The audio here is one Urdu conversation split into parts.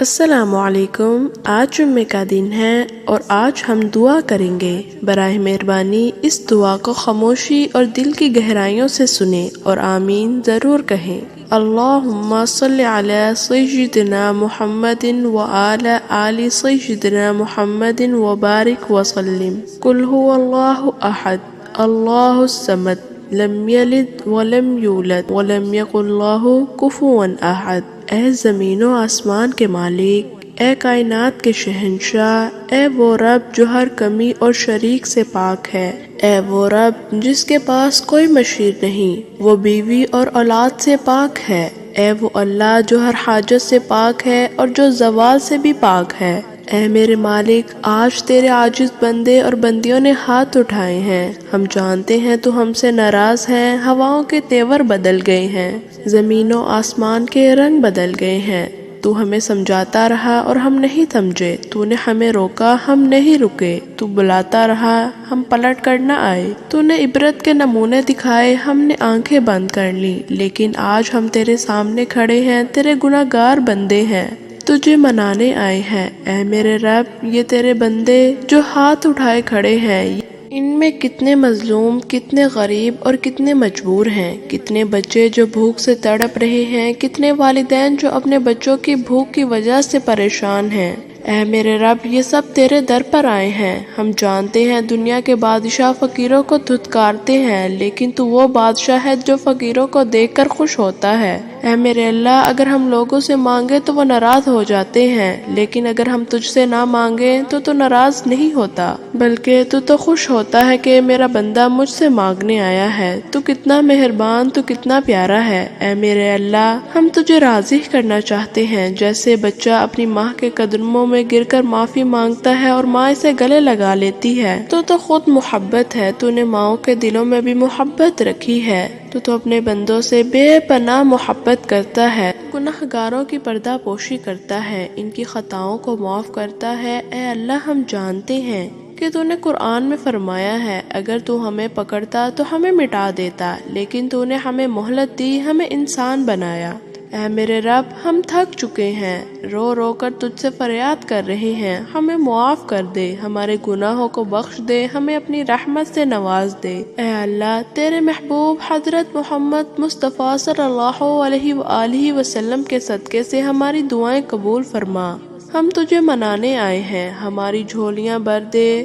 السلام علیکم۔ آج جمعے کا دن ہے اور آج ہم دعا کریں گے۔ براہ مہربانی اس دعا کو خاموشی اور دل کی گہرائیوں سے سنیں اور آمین ضرور کہیں۔ اللہم صلی علی سیدنا محمد وعلی آل سیدنا محمد وبارک وسلم۔ قل هو اللہ احد اللہ الصمد لم یلد ولم یولد ولم یکن لہ کفوا احد۔ اے زمین و آسمان کے مالک، اے کائنات کے شہنشاہ، اے وہ رب جو ہر کمی اور شریک سے پاک ہے، اے وہ رب جس کے پاس کوئی مشیر نہیں، وہ بیوی اور اولاد سے پاک ہے، اے وہ اللہ جو ہر حاجت سے پاک ہے اور جو زوال سے بھی پاک ہے۔ اے میرے مالک، آج تیرے عاجز بندے اور بندیوں نے ہاتھ اٹھائے ہیں، ہم جانتے ہیں تو ہم سے ناراض ہیں، ہواؤں کے تیور بدل گئے ہیں، زمین و آسمان کے رنگ بدل گئے ہیں، تو ہمیں سمجھاتا رہا اور ہم نہیں سمجھے، تو نے ہمیں روکا ہم نہیں رکے، تو بلاتا رہا ہم پلٹ کر نہ آئے، تو نے عبرت کے نمونے دکھائے ہم نے آنکھیں بند کر لی، لیکن آج ہم تیرے سامنے کھڑے ہیں، تیرے گناہ گار بندے ہیں، تجھے منانے آئے ہیں۔ اے میرے رب، یہ تیرے بندے جو ہاتھ اٹھائے کھڑے ہیں، ان میں کتنے مظلوم، کتنے غریب اور کتنے مجبور ہیں، کتنے بچے جو بھوک سے تڑپ رہے ہیں، کتنے والدین جو اپنے بچوں کی بھوک کی وجہ سے پریشان ہیں۔ اے میرے رب، یہ سب تیرے در پر آئے ہیں، ہم جانتے ہیں دنیا کے بادشاہ فقیروں کو دھتکارتے ہیں، لیکن تو وہ بادشاہ ہے جو فقیروں کو دیکھ کر خوش ہوتا ہے۔ اے میرے اللہ، اگر ہم لوگوں سے مانگے تو وہ ناراض ہو جاتے ہیں، لیکن اگر ہم تجھ سے نہ مانگے تو ناراض نہیں ہوتا، بلکہ تو خوش ہوتا ہے کہ میرا بندہ مجھ سے مانگنے آیا ہے۔ تو کتنا مہربان، تو کتنا پیارا ہے۔ اے میرے اللہ، ہم تجھے راضی کرنا چاہتے ہیں، جیسے بچہ اپنی ماں کے قدموں میں گر کر معافی مانگتا ہے اور ماں اسے گلے لگا لیتی ہے، تو خود محبت ہے، تو نے ماؤں کے دلوں میں بھی محبت رکھی ہے، تو اپنے بندوں سے بے پناہ محبت کرتا ہے، گناہ گاروں کی پردہ پوشی کرتا ہے، ان کی خطاؤں کو معاف کرتا ہے۔ اے اللہ، ہم جانتے ہیں کہ تو نے قرآن میں فرمایا ہے اگر تو ہمیں پکڑتا تو ہمیں مٹا دیتا، لیکن تو نے ہمیں مہلت دی، ہمیں انسان بنایا۔ اے میرے رب، ہم تھک چکے ہیں، رو رو کر تجھ سے فریاد کر رہے ہیں، ہمیں معاف کر دے، ہمارے گناہوں کو بخش دے، ہمیں اپنی رحمت سے نواز دے۔ اے اللہ، تیرے محبوب حضرت محمد مصطفیٰ صلی اللہ علیہ وآلہ وسلم کے صدقے سے ہماری دعائیں قبول فرما۔ ہم تجھے منانے آئے ہیں، ہماری جھولیاں بھر دے،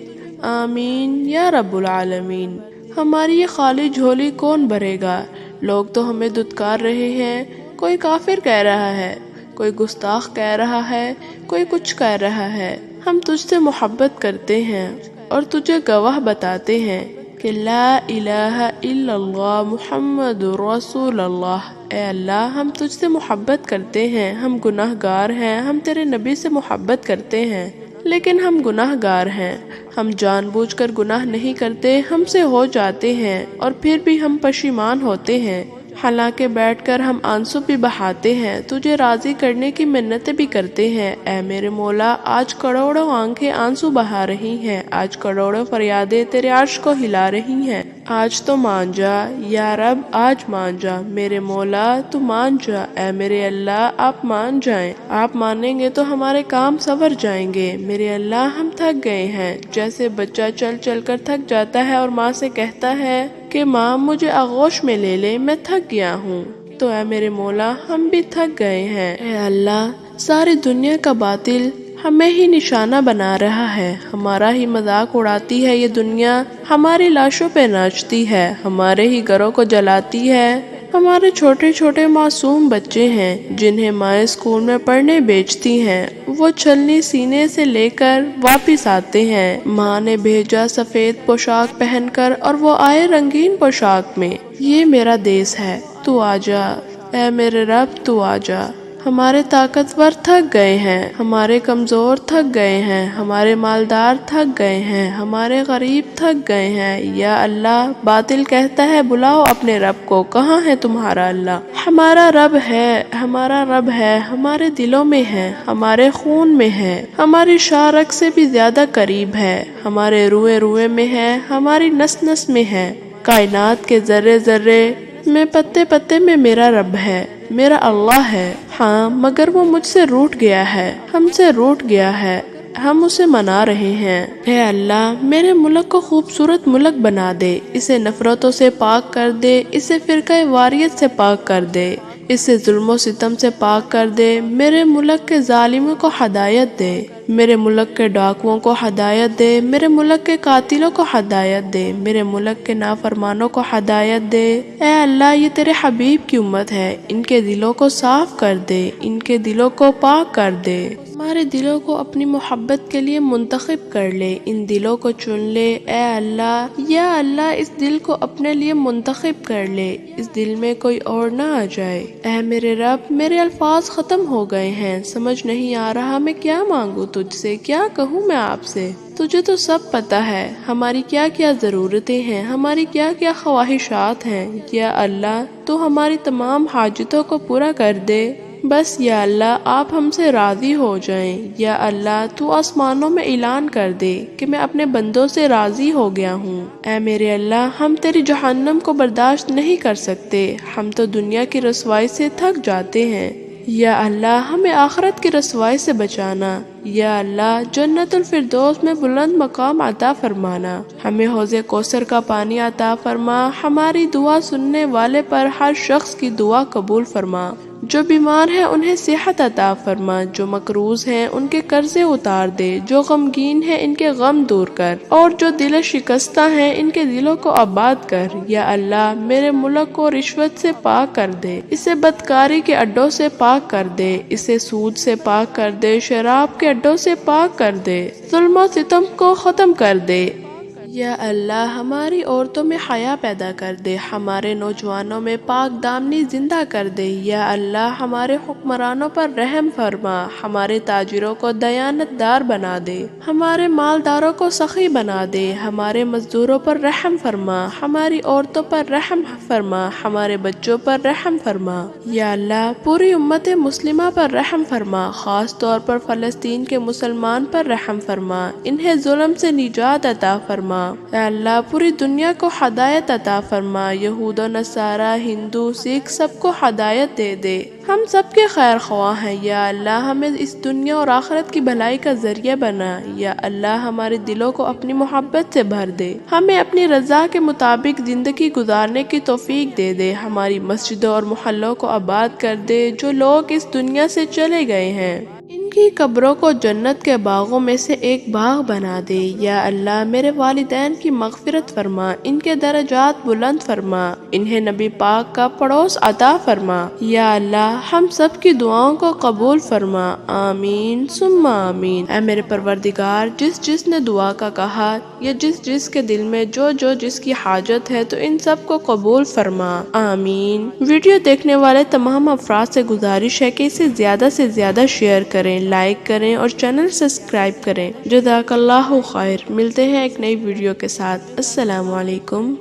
آمین یا رب العالمین۔ ہماری یہ خالی جھولی کون بھرے گا؟ لوگ تو ہمیں دھتکار رہے ہیں، کوئی کافر کہہ رہا ہے، کوئی گستاخ کہہ رہا ہے، کوئی کچھ کہہ رہا ہے۔ ہم تجھ سے محبت کرتے ہیں اور تجھے گواہ بتاتے ہیں کہ لا الہ الا اللہ محمد رسول اللہ۔ اے اللہ، ہم تجھ سے محبت کرتے ہیں، ہم گناہ گار ہیں، ہم تیرے نبی سے محبت کرتے ہیں، لیکن ہم گناہ گار ہیں، ہم جان بوجھ کر گناہ نہیں کرتے، ہم سے ہو جاتے ہیں اور پھر بھی ہم پشیمان ہوتے ہیں، حالانکہ بیٹھ کر ہم آنسو بھی بہاتے ہیں، تجھے راضی کرنے کی منتیں بھی کرتے ہیں۔ اے میرے مولا، آج کروڑوں آنکھیں آنسو بہا رہی ہیں، آج کروڑوں فریادیں تیرے عرش کو ہلا رہی ہیں، آج تو مان جا یا رب، آج مان جا میرے مولا، تو مان جا۔ اے میرے اللہ، آپ مان جائیں، آپ مانیں گے تو ہمارے کام سنور جائیں گے۔ میرے اللہ، ہم تھک گئے ہیں، جیسے بچہ چل چل کر تھک جاتا ہے اور ماں سے کہتا ہے کہ ماں مجھے آغوش میں لے لے، میں تھک گیا ہوں، تو اے میرے مولا، ہم بھی تھک گئے ہیں۔ اے اللہ، ساری دنیا کا باطل ہمیں ہی نشانہ بنا رہا ہے، ہمارا ہی مذاق اڑاتی ہے یہ دنیا، ہماری لاشوں پہ ناچتی ہے، ہمارے ہی گھروں کو جلاتی ہے، ہمارے چھوٹے چھوٹے معصوم بچے ہیں جنہیں مائیں اسکول میں پڑھنے بیچتی ہیں، وہ چھلنی سینے سے لے کر واپس آتے ہیں، ماں نے بھیجا سفید پوشاک پہن کر اور وہ آئے رنگین پوشاک میں۔ یہ میرا دیس ہے، تو آجا، اے میرے رب، تو آجا۔ ہمارے طاقتور تھک گئے ہیں، ہمارے کمزور تھک گئے ہیں، ہمارے مالدار تھک گئے ہیں، ہمارے غریب تھک گئے ہیں، یا اللہ، باطل کہتا ہے بلاؤ اپنے رب کو، کہاں ہے تمہارا اللہ؟ ہمارا رب ہے، ہمارا رب ہے، ہمارے دلوں میں ہے، ہمارے خون میں ہے، ہماری شاہ رگ سے بھی زیادہ قریب ہے، ہمارے روئے روئے میں ہے، ہماری نس نس میں ہے، کائنات کے ذرے ذرے میں، پتے پتے میں میرا رب ہے، میرا اللہ ہے، ہاں مگر وہ مجھ سے روٹھ گیا ہے، ہم سے روٹھ گیا ہے، ہم اسے منا رہے ہیں۔ اے اللہ میرے ملک کو خوبصورت ملک بنا دے، اسے نفرتوں سے پاک کر دے، اسے فرقہ واریت سے پاک کر دے، اسے ظلم و ستم سے پاک کر دے، میرے ملک کے ظالموں کو ہدایت دے، میرے ملک کے ڈاکوؤں کو ہدایت دے، میرے ملک کے قاتلوں کو ہدایت دے، میرے ملک کے نافرمانوں کو ہدایت دے۔ اے اللہ یہ تیرے حبیب کی امت ہے، ان کے دلوں کو صاف کر دے، ان کے دلوں کو پاک کر دے، ہمارے دلوں کو اپنی محبت کے لیے منتخب کر لے، ان دلوں کو چن لے۔ اے اللہ یا اللہ اس دل کو اپنے لیے منتخب کر لے، اس دل میں کوئی اور نہ آ جائے۔ اے میرے رب میرے الفاظ ختم ہو گئے ہیں، سمجھ نہیں آ رہا میں کیا مانگوں تجھ سے، کیا کہوں میں آپ سے۔ تجھے تو سب پتا ہے ہماری کیا کیا ضرورتیں ہیں، ہماری کیا کیا خواہشات ہیں۔ یا اللہ تو ہماری تمام حاجتوں کو پورا کر دے، بس یا اللہ آپ ہم سے راضی ہو جائیں۔ یا اللہ تو آسمانوں میں اعلان کر دے کہ میں اپنے بندوں سے راضی ہو گیا ہوں۔ اے میرے اللہ ہم تیری جہنم کو برداشت نہیں کر سکتے، ہم تو دنیا کی رسوائی سے تھک جاتے ہیں۔ یا اللہ ہمیں آخرت کی رسوائی سے بچانا۔ یا اللہ جنت الفردوس میں بلند مقام عطا فرمانا، ہمیں حوض کوثر کا پانی عطا فرما، ہماری دعا سننے والے پر ہر شخص کی دعا قبول فرما، جو بیمار ہیں انہیں صحت عطا فرما، جو مقروض ہیں ان کے قرضے اتار دے، جو غمگین ہیں ان کے غم دور کر، اور جو دل شکستہ ہیں ان کے دلوں کو آباد کر۔ یا اللہ میرے ملک کو رشوت سے پاک کر دے، اسے بدکاری کے اڈوں سے پاک کر دے، اسے سود سے پاک کر دے، شراب کے اڈوں سے پاک کر دے، ظلم و ستم کو ختم کر دے۔ یا اللہ ہماری عورتوں میں حیا پیدا کر دے، ہمارے نوجوانوں میں پاک دامنی زندہ کر دے۔ یا اللہ ہمارے حکمرانوں پر رحم فرما، ہمارے تاجروں کو دیانت دار بنا دے، ہمارے مالداروں کو سخی بنا دے، ہمارے مزدوروں پر رحم فرما، ہماری عورتوں پر رحم فرما، ہمارے بچوں پر رحم فرما۔ یا اللہ پوری امت مسلمہ پر رحم فرما، خاص طور پر فلسطین کے مسلمان پر رحم فرما، انہیں ظلم سے نجات عطا فرما۔ اے اللہ پوری دنیا کو ہدایت عطا فرما، یہود و نصارہ، ہندو، سکھ سب کو ہدایت دے دے، ہم سب کے خیر خواہ ہیں۔ یا اللہ ہمیں اس دنیا اور آخرت کی بھلائی کا ذریعہ بنا۔ یا اللہ ہمارے دلوں کو اپنی محبت سے بھر دے، ہمیں اپنی رضا کے مطابق زندگی گزارنے کی توفیق دے دے، ہماری مسجدوں اور محلوں کو آباد کر دے، جو لوگ اس دنیا سے چلے گئے ہیں ان کی قبروں کو جنت کے باغوں میں سے ایک باغ بنا دے۔ یا اللہ میرے والدین کی مغفرت فرما، ان کے درجات بلند فرما، انہیں نبی پاک کا پڑوس عطا فرما۔ یا اللہ ہم سب کی دعاؤں کو قبول فرما، آمین ثم آمین۔ اے میرے پروردگار جس جس نے دعا کا کہا یا جس جس کے دل میں جو جس کی حاجت ہے تو ان سب کو قبول فرما، آمین۔ ویڈیو دیکھنے والے تمام افراد سے گزارش ہے کہ اسے زیادہ سے زیادہ شیئر کریں، لائک کریں اور چینل سبسکرائب کریں۔ جزاک اللہ خیر۔ ملتے ہیں ایک نئی ویڈیو کے ساتھ۔ السلام علیکم۔